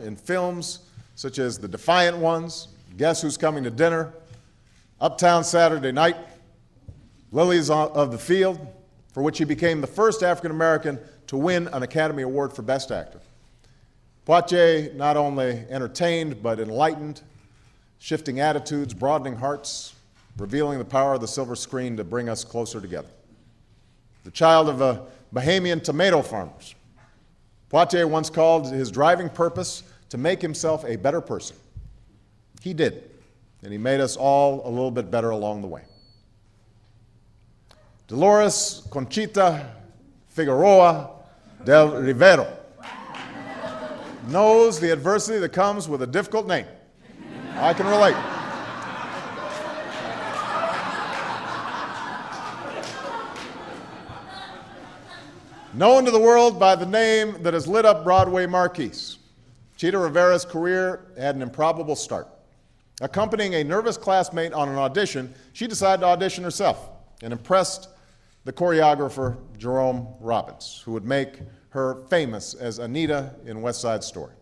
in films such as The Defiant Ones, Guess Who's Coming to Dinner, Uptown Saturday Night, Lilies of the Field, for which he became the first African American to win an Academy Award for Best Actor. Poitier not only entertained, but enlightened, shifting attitudes, broadening hearts, revealing the power of the silver screen to bring us closer together. The child of Bahamian tomato farmers, Poitier once called his driving purpose to make himself a better person. He did, and he made us all a little bit better along the way. Dolores Conchita Figueroa del Rivera knows the adversity that comes with a difficult name. I can relate. Known to the world by the name that has lit up Broadway marquees, Chita Rivera's career had an improbable start. Accompanying a nervous classmate on an audition, she decided to audition herself and impressed the choreographer Jerome Robbins, who would make her famous as Anita in West Side Story.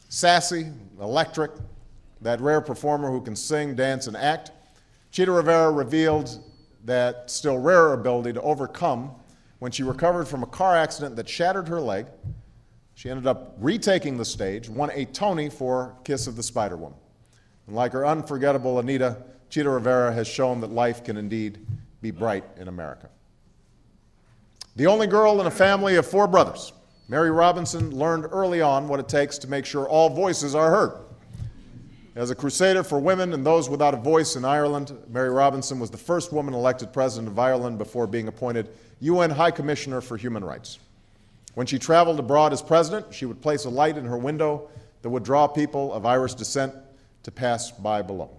Sassy, electric, that rare performer who can sing, dance, and act, Chita Rivera revealed that still rarer ability to overcome when she recovered from a car accident that shattered her leg. She ended up retaking the stage, won a Tony for Kiss of the Spider Woman. And like her unforgettable Anita, Chita Rivera has shown that life can indeed be bright in America. The only girl in a family of 4 brothers, Mary Robinson learned early on what it takes to make sure all voices are heard. As a crusader for women and those without a voice in Ireland, Mary Robinson was the first woman elected president of Ireland before being appointed UN High Commissioner for Human Rights. When she traveled abroad as president, she would place a light in her window that would draw people of Irish descent to pass by below.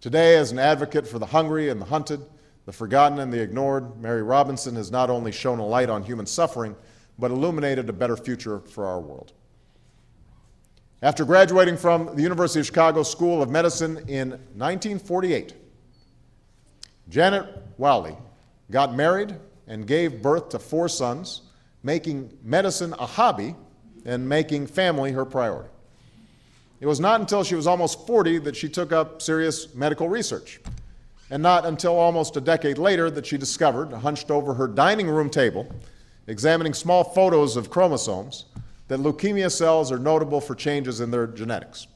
Today, as an advocate for the hungry and the hunted, the forgotten and the ignored, Mary Robinson has not only shone a light on human suffering, but illuminated a better future for our world. After graduating from the University of Chicago School of Medicine in 1948, Janet Rowley got married and gave birth to 4 sons, making medicine a hobby and making family her priority. It was not until she was almost 40 that she took up serious medical research, and not until almost a decade later that she discovered, hunched over her dining room table, examining small photos of chromosomes, that leukemia cells are notable for changes in their genetics,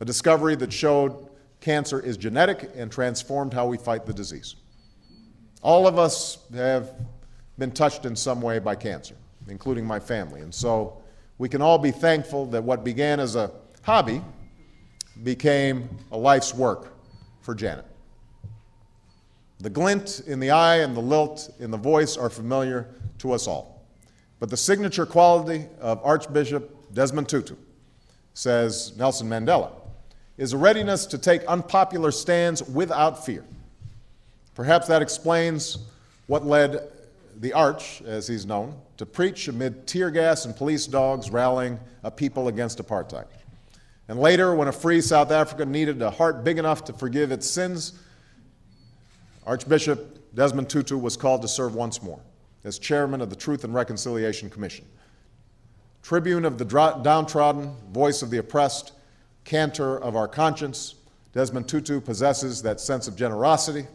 a discovery that showed cancer is genetic and transformed how we fight the disease. All of us have been touched in some way by cancer, including my family, and so we can all be thankful that what began as a hobby became a life's work for Janet. The glint in the eye and the lilt in the voice are familiar to us all. But the signature quality of Archbishop Desmond Tutu, says Nelson Mandela, is a readiness to take unpopular stands without fear. Perhaps that explains what led the Arch, as he's known, to preach amid tear gas and police dogs rallying a people against apartheid. And later, when a free South Africa needed a heart big enough to forgive its sins, Archbishop Desmond Tutu was called to serve once more as chairman of the Truth and Reconciliation Commission. Tribune of the downtrodden, voice of the oppressed, cantor of our conscience, Desmond Tutu possesses that sense of generosity,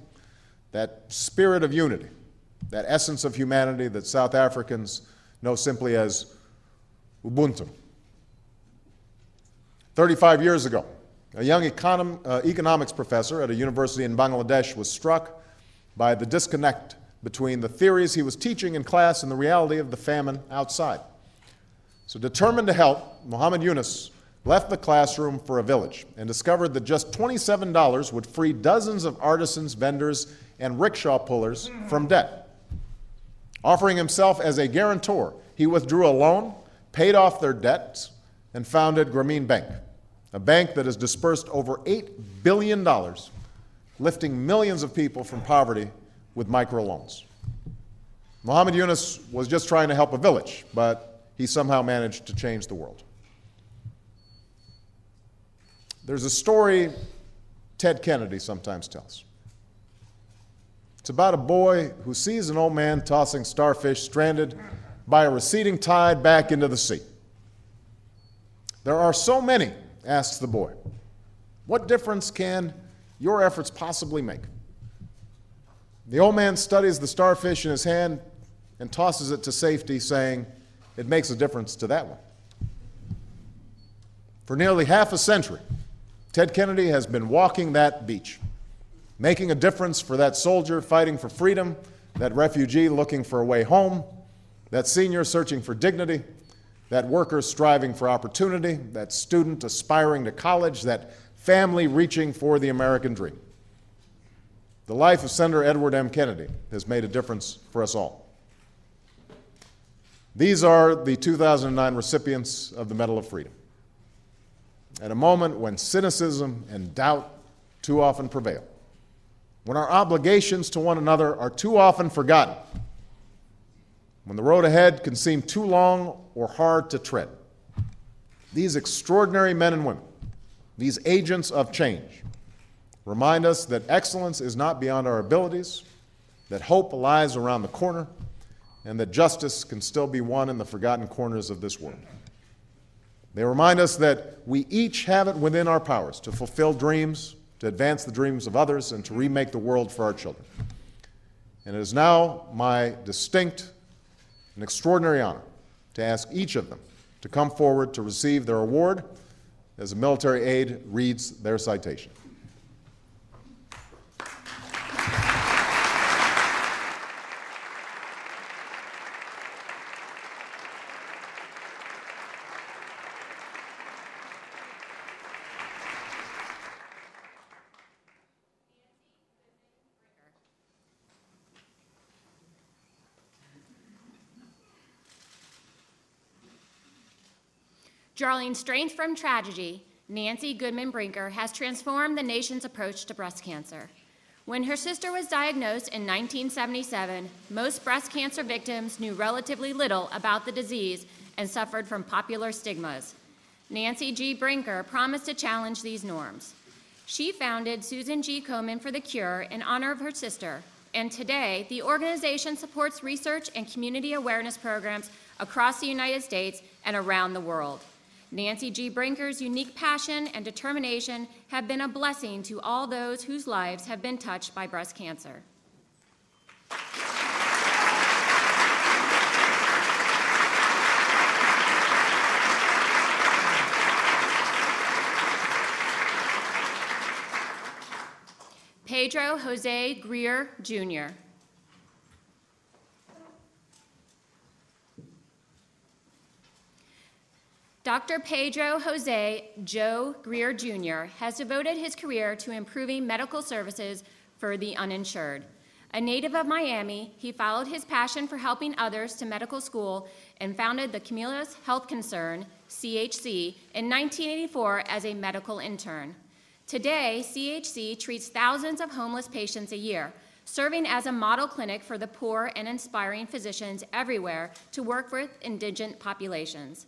that spirit of unity, that essence of humanity that South Africans know simply as Ubuntu. 35 years ago, a young economics professor at a university in Bangladesh was struck by the disconnect between the theories he was teaching in class and the reality of the famine outside. So determined to help, Mohammed Yunus left the classroom for a village and discovered that just $27 would free dozens of artisans, vendors, and rickshaw pullers from debt. Offering himself as a guarantor, he withdrew a loan, paid off their debts, and founded Grameen Bank, a bank that has dispersed over $8 billion, lifting millions of people from poverty with microloans. Mohammed Yunus was just trying to help a village, but he somehow managed to change the world. There's a story Ted Kennedy sometimes tells. It's about a boy who sees an old man tossing starfish stranded by a receding tide back into the sea. There are so many, asks the boy. What difference can your efforts possibly make? The old man studies the starfish in his hand and tosses it to safety, saying, it makes a difference to that one. For nearly half a century, Ted Kennedy has been walking that beach, making a difference for that soldier fighting for freedom, that refugee looking for a way home, that senior searching for dignity, that worker striving for opportunity, that student aspiring to college, that family reaching for the American dream. The life of Senator Edward M. Kennedy has made a difference for us all. These are the 2009 recipients of the Medal of Freedom. At a moment when cynicism and doubt too often prevail, when our obligations to one another are too often forgotten, when the road ahead can seem too long or hard to tread, these extraordinary men and women, these agents of change, remind us that excellence is not beyond our abilities, that hope lies around the corner, and that justice can still be won in the forgotten corners of this world. They remind us that we each have it within our powers to fulfill dreams, to advance the dreams of others, and to remake the world for our children. And it is now my distinct and extraordinary honor to ask each of them to come forward to receive their award as a military aide reads their citation. Drawing strength from tragedy, Nancy Goodman Brinker has transformed the nation's approach to breast cancer. When her sister was diagnosed in 1977, most breast cancer victims knew relatively little about the disease and suffered from popular stigmas. Nancy G. Brinker promised to challenge these norms. She founded Susan G. Komen for the Cure in honor of her sister, and today the organization supports research and community awareness programs across the United States and around the world. Nancy G. Brinker's unique passion and determination have been a blessing to all those whose lives have been touched by breast cancer. Pedro José Greer, Jr. Dr. Pedro José Joe Greer, Jr. has devoted his career to improving medical services for the uninsured. A native of Miami, he followed his passion for helping others to medical school and founded the Cumulus Health Concern, CHC, in 1984 as a medical intern. Today, CHC treats thousands of homeless patients a year, serving as a model clinic for the poor and inspiring physicians everywhere to work with indigent populations.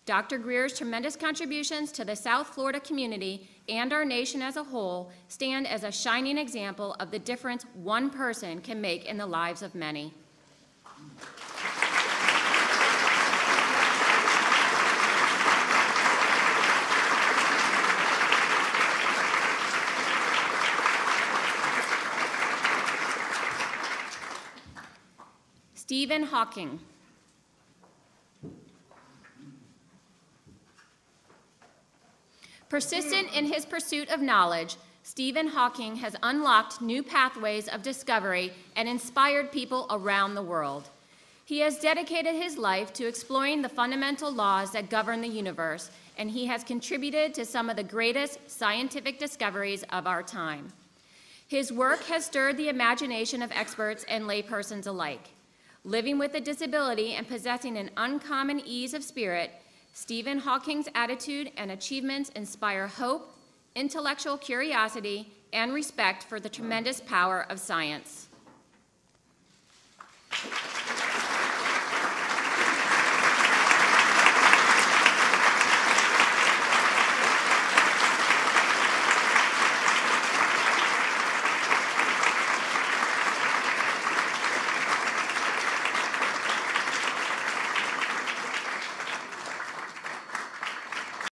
Dr. Greer's tremendous contributions to the South Florida community and our nation as a whole stand as a shining example of the difference one person can make in the lives of many. Stephen Hawking. Persistent in his pursuit of knowledge, Stephen Hawking has unlocked new pathways of discovery and inspired people around the world. He has dedicated his life to exploring the fundamental laws that govern the universe, and he has contributed to some of the greatest scientific discoveries of our time. His work has stirred the imagination of experts and laypersons alike. Living with a disability and possessing an uncommon ease of spirit, Stephen Hawking's attitude and achievements inspire hope, intellectual curiosity, and respect for the tremendous power of science.